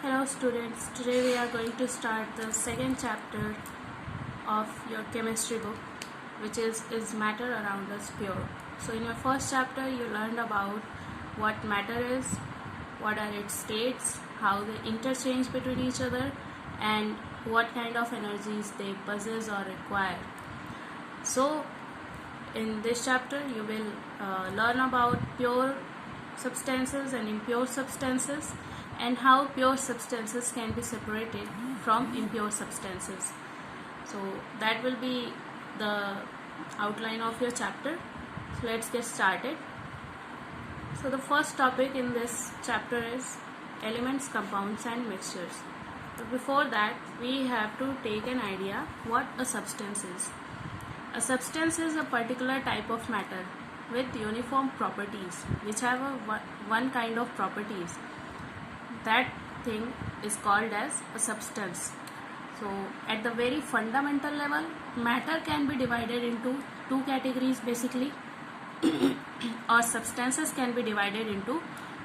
Hello students, today we are going to start the second chapter of your chemistry book, which is matter around us pure. So in your first chapter you learned about what matter is, what are its states, how they interchange between each other, and what kind of energies they possess or require. So in this chapter you will learn about pure substances and impure substances, and how pure substances can be separated from impure substances. So that will be the outline of your chapter. So let's get started. So the first topic in this chapter is elements, compounds and mixtures. But before that we have to take an idea what a substance is. A substance is a particular type of matter with uniform properties which have one kind of properties. That thing is called as a substance. So at the very fundamental level, matter can be divided into two categories basically or substances can be divided into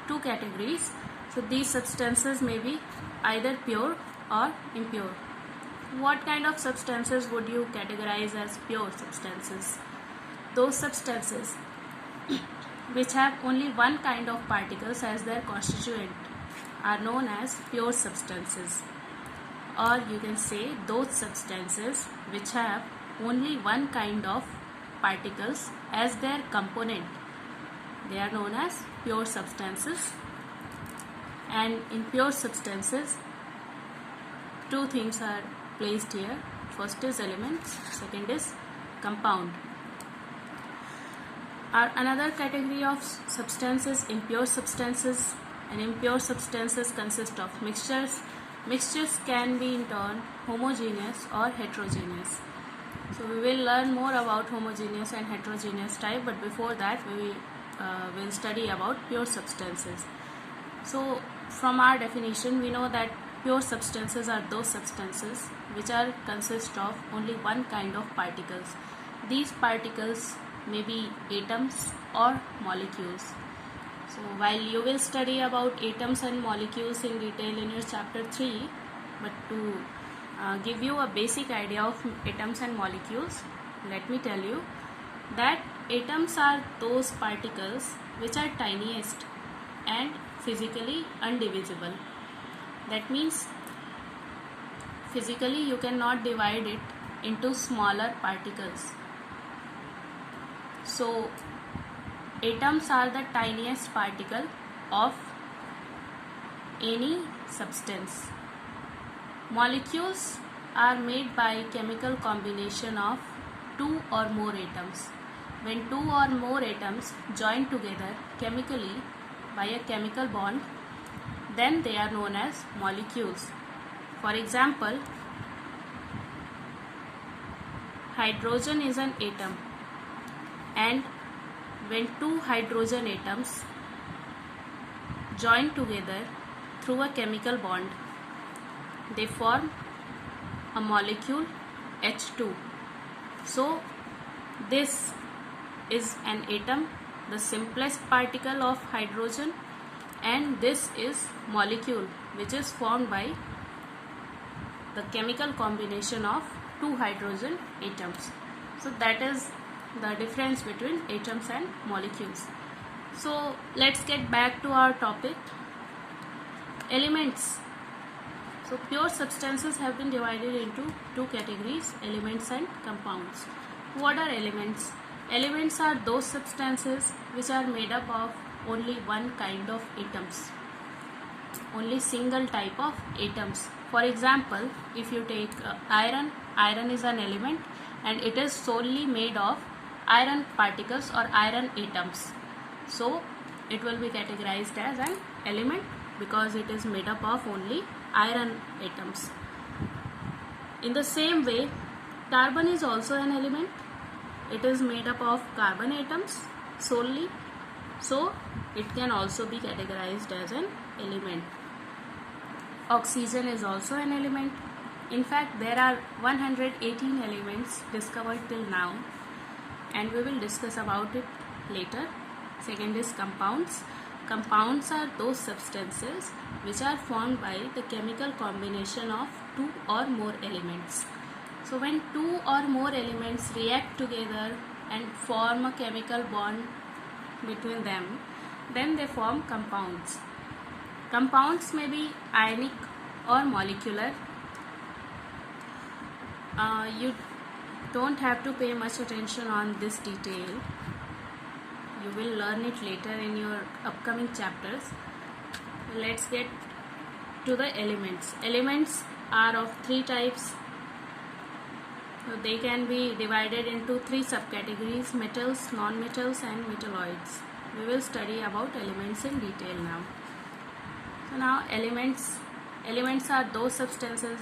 two categories. So these substances may be either pure or impure. What kind of substances would you categorize as pure substances? Those substances which have only one kind of particles as their constituent are known as pure substances. Or you can say those substances which have only one kind of particles as their component, they are known as pure substances. And in pure substances, two things are placed here. First is elements, second is compound. Another category of substances, impure substances. And impure substances consist of mixtures. Mixtures can be in turn homogeneous or heterogeneous. So we will learn more about homogeneous and heterogeneous type, but before that we will study about pure substances. So from our definition we know that pure substances are those substances which are consist of only one kind of particles. These particles may be atoms or molecules. So while you will study about atoms and molecules in detail in your chapter 3, but to give you a basic idea of atoms and molecules, let me tell you that atoms are those particles which are tiniest and physically undivisible. That means physically you cannot divide it into smaller particles. So atoms are the tiniest particle of any substance. Molecules are made by chemical combination of two or more atoms. When two or more atoms join together chemically by a chemical bond, then they are known as molecules. For example, hydrogen is an atom, and when two hydrogen atoms join together through a chemical bond, they form a molecule H2. So this is an atom, the simplest particle of hydrogen, and this is molecule which is formed by the chemical combination of two hydrogen atoms. So that is the difference between atoms and molecules. So let's get back to our topic, elements. So pure substances have been divided into two categories, elements and compounds. What are elements? Elements are those substances which are made up of only one kind of atoms, only single type of atoms. For example, if you take iron, iron is an element and it is solely made of iron particles or iron atoms. So it will be categorized as an element because it is made up of only iron atoms. In the same way, carbon is also an element. It is made up of carbon atoms solely. So it can also be categorized as an element. Oxygen is also an element. In fact, there are 118 elements discovered till now, and we will discuss about it later. Second is compounds. Compounds are those substances which are formed by the chemical combination of two or more elements. So when two or more elements react together and form a chemical bond between them, then they form compounds. Compounds may be ionic or molecular. You don't have to pay much attention on this detail. You will learn it later in your upcoming chapters. Let's get to the elements. Elements are of three types. So they can be divided into three subcategories: metals, non-metals and metalloids. We will study about elements in detail now. So now elements are those substances,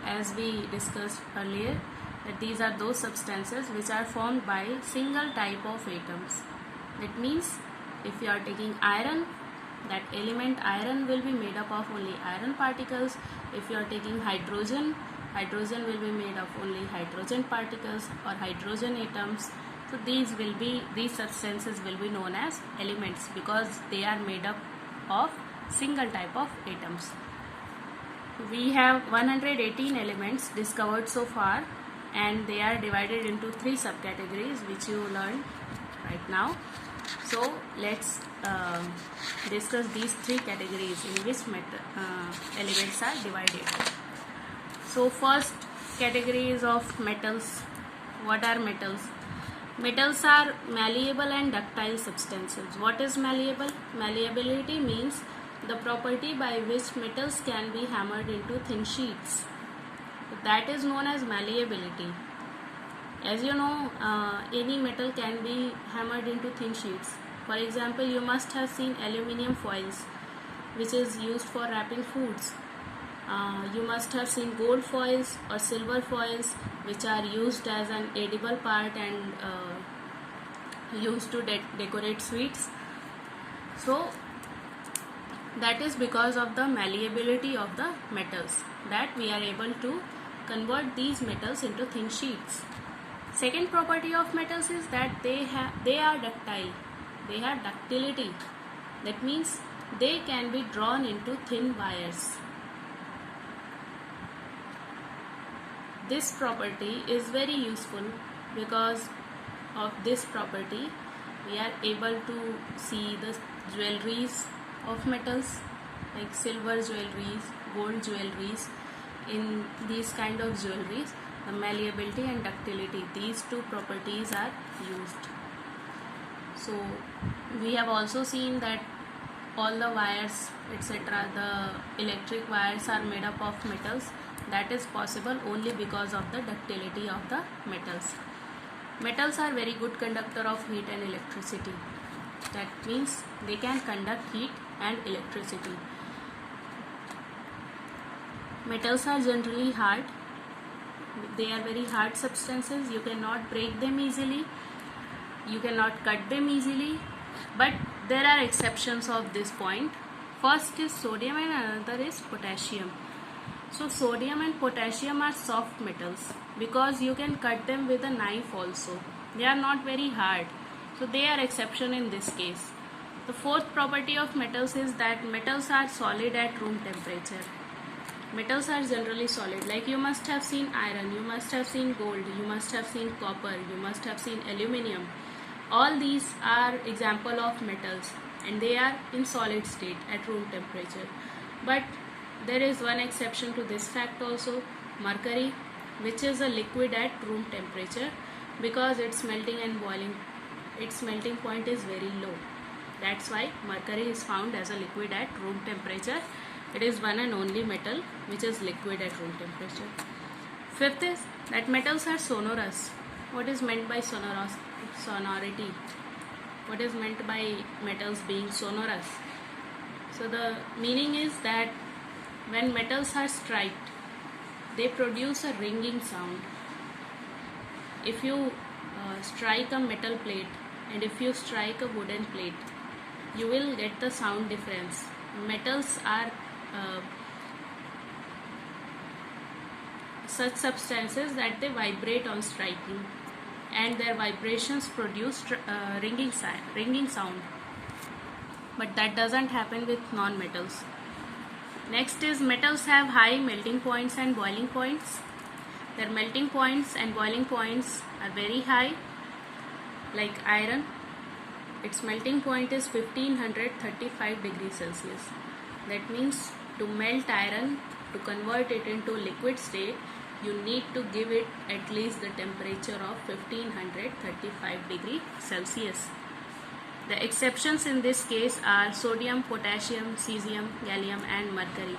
as we discussed earlier, that these are those substances which are formed by single type of atoms. That means if you are taking iron, that element iron will be made up of only iron particles. If you are taking hydrogen, hydrogen will be made of only hydrogen particles or hydrogen atoms. So these substances will be known as elements because they are made up of single type of atoms. We have 118 elements discovered so far, and they are divided into three subcategories which you learned right now. So let's discuss these three categories in which elements are divided. So first category is of metals. What are metals? Metals are malleable and ductile substances. What is malleable? Malleability means the property by which metals can be hammered into thin sheets. That is known as malleability. As you know, any metal can be hammered into thin sheets. For example, you must have seen aluminium foils, which is used for wrapping foods. You must have seen gold foils or silver foils, which are used as an edible part and used to decorate sweets. So that is because of the malleability of the metals that we are able to convert these metals into thin sheets. Second property of metals is that they are ductile. They have ductility. That means they can be drawn into thin wires. This property is very useful. Because of this property, we are able to see the jewelries of metals like silver jewelries, gold jewelries. In these kind of jewelries, the malleability and ductility, these two properties are used. So we have also seen that all the wires, etc., the electric wires are made up of metals. That is possible only because of the ductility of the metals. Metals are very good conductor of heat and electricity. That means they can conduct heat and electricity. Metals are generally hard. They are very hard substances. You cannot break them easily. You cannot cut them easily. But there are exceptions of this point. First is sodium and another is potassium. So sodium and potassium are soft metals because you can cut them with a knife also. They are not very hard. So they are exception in this case. The fourth property of metals is that metals are solid at room temperature. Metals are generally solid. Like you must have seen iron, you must have seen gold, you must have seen copper, you must have seen aluminium. All these are example of metals and they are in solid state at room temperature. But there is one exception to this fact also, mercury, which is a liquid at room temperature because its melting and boiling, its melting point is very low. That's why mercury is found as a liquid at room temperature. It is one and only metal which is liquid at room temperature. Fifth is that metals are sonorous. What is meant by sonority? What is meant by metals being sonorous? So the meaning is that when metals are struck, they produce a ringing sound. If you strike a metal plate and if you strike a wooden plate, you will get the sound difference. Metals are such substances that they vibrate on striking and their vibrations produce ringing sound. but that doesn't happen with non-metals. Next is metals have high melting points and boiling points. Their melting points and boiling points are very high. Like iron, its melting point is 1535 degrees Celsius. That means to melt iron, to convert it into liquid state, you need to give it at least the temperature of 1535 degrees Celsius. The exceptions in this case are sodium, potassium, cesium, gallium and mercury.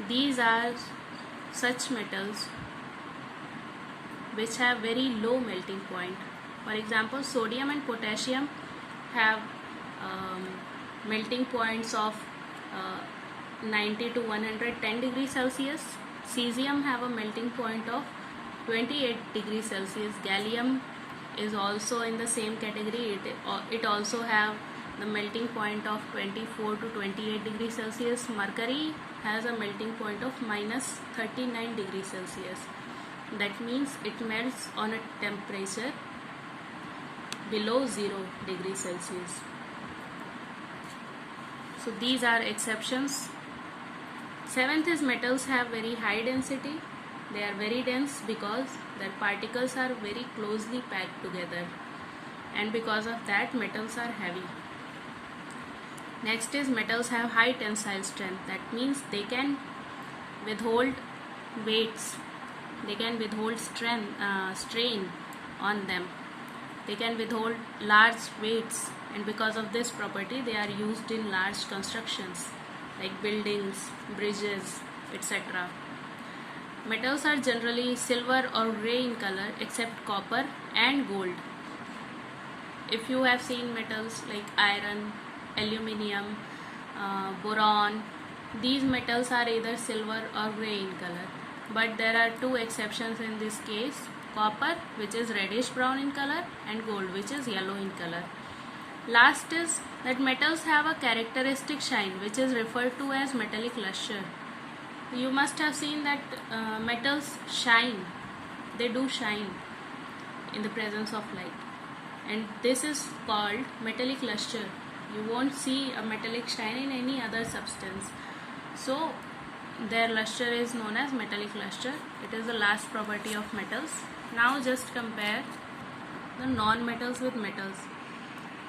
These are such metals which have very low melting point. For example, sodium and potassium have melting points of 90 to 110 degrees Celsius. Cesium have a melting point of 28 degrees Celsius. Gallium is also in the same category. It also have the melting point of 24 to 28 degrees Celsius. Mercury has a melting point of minus 39 degrees Celsius. That means it melts on a temperature below 0 degrees Celsius. So these are exceptions. Seventh is metals have very high density. They are very dense because their particles are very closely packed together, and because of that metals are heavy. Next is metals have high tensile strength. That means they can withhold weights, they can withhold strain on them, they can withhold large weights, and because of this property they are used in large constructions like buildings, bridges, etc. Metals are generally silver or grey in color except copper and gold. If you have seen metals like iron, aluminium, boron, these metals are either silver or grey in color. But there are two exceptions in this case: copper, which is reddish brown in color, and gold, which is yellow in color. Last is that metals have a characteristic shine, which is referred to as metallic luster. You must have seen that metals shine. They do shine in the presence of light, and this is called metallic luster. You won't see a metallic shine in any other substance. So their luster is known as metallic luster. It is the last property of metals. Now just compare the non-metals with metals.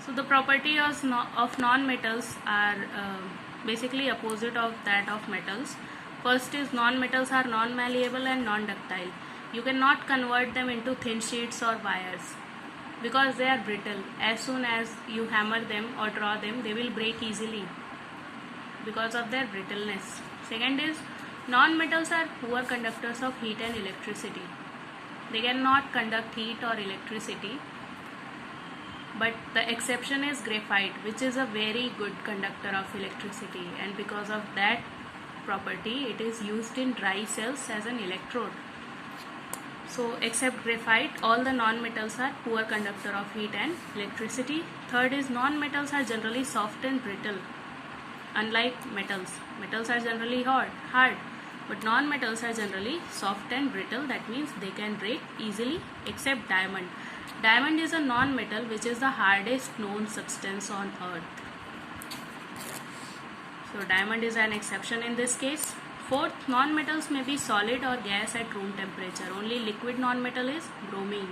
So the property of non-metals are basically opposite of that of metals. First is non-metals are non-malleable and non-ductile. You cannot convert them into thin sheets or wires because they are brittle. As soon as you hammer them or draw them, they will break easily because of their brittleness. Second is non-metals are poor conductors of heat and electricity. They cannot conduct heat or electricity. But the exception is graphite, which is a very good conductor of electricity, and because of that property it is used in dry cells as an electrode. So except graphite, all the non-metals are poor conductor of heat and electricity. Third is non-metals are generally soft and brittle, unlike metals. Metals are generally hard, but non-metals are generally soft and brittle. That means they can break easily, except diamond. Diamond is a non-metal which is the hardest known substance on earth. So diamond is an exception in this case. Fourth, non-metals may be solid or gas at room temperature. Only liquid non-metal is bromine.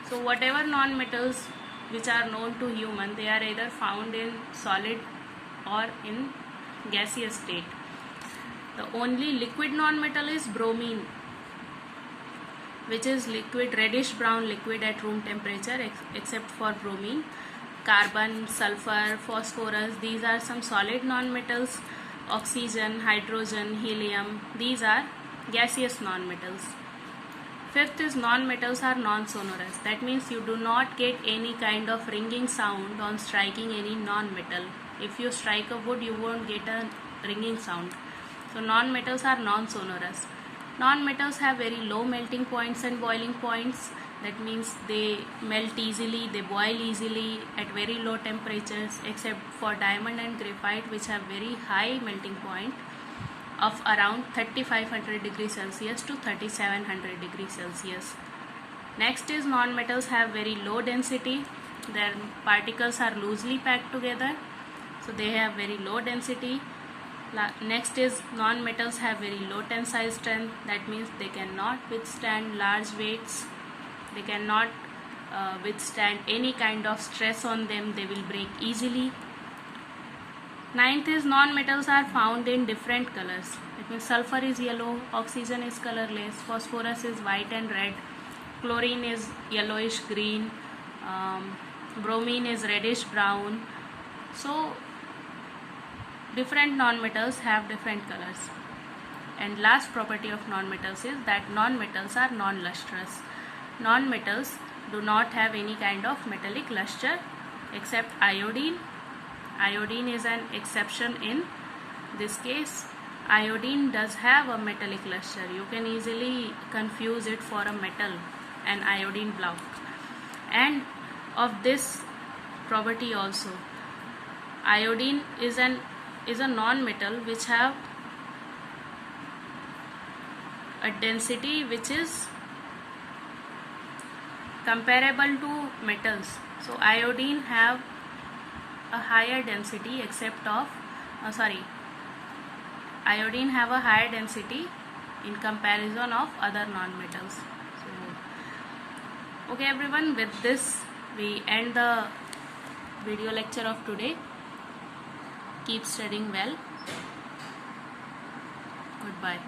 So whatever non-metals which are known to human, they are either found in solid or in gaseous state. The only liquid non-metal is bromine, which is liquid, reddish brown liquid at room temperature, except for bromine. Carbon, sulfur, phosphorus, these are some solid non-metals. Oxygen, hydrogen, helium, these are gaseous non-metals. Fifth is non-metals are non-sonorous. That means you do not get any kind of ringing sound on striking any non-metal. If you strike a wood, you won't get a ringing sound. So non-metals are non-sonorous. Non-metals have very low melting points and boiling points. That means they melt easily, they boil easily at very low temperatures, except for diamond and graphite, which have very high melting point of around 3500 degrees Celsius to 3700 degrees Celsius. Next is non-metals have very low density. Their particles are loosely packed together. so they have very low density. Next is non-metals have very low tensile strength. That means they cannot withstand large weights, they cannot withstand any kind of stress on them, they will break easily. Ninth is non-metals are found in different colors. It means sulfur is yellow, oxygen is colorless, phosphorus is white and red, chlorine is yellowish green, bromine is reddish brown. So different non-metals have different colors. And last property of non-metals is that non-metals are non-lustrous. Non-metals do not have any kind of metallic luster except iodine. Iodine is an exception in this case. Iodine does have a metallic luster. You can easily confuse it for a metal, an iodine block. And of this property also, iodine is a non-metal which have a density which is comparable to metals. So iodine have a higher density iodine have a higher density in comparison of other non-metals. So okay everyone, with this we end the video lecture of today. Keep studying well. Goodbye.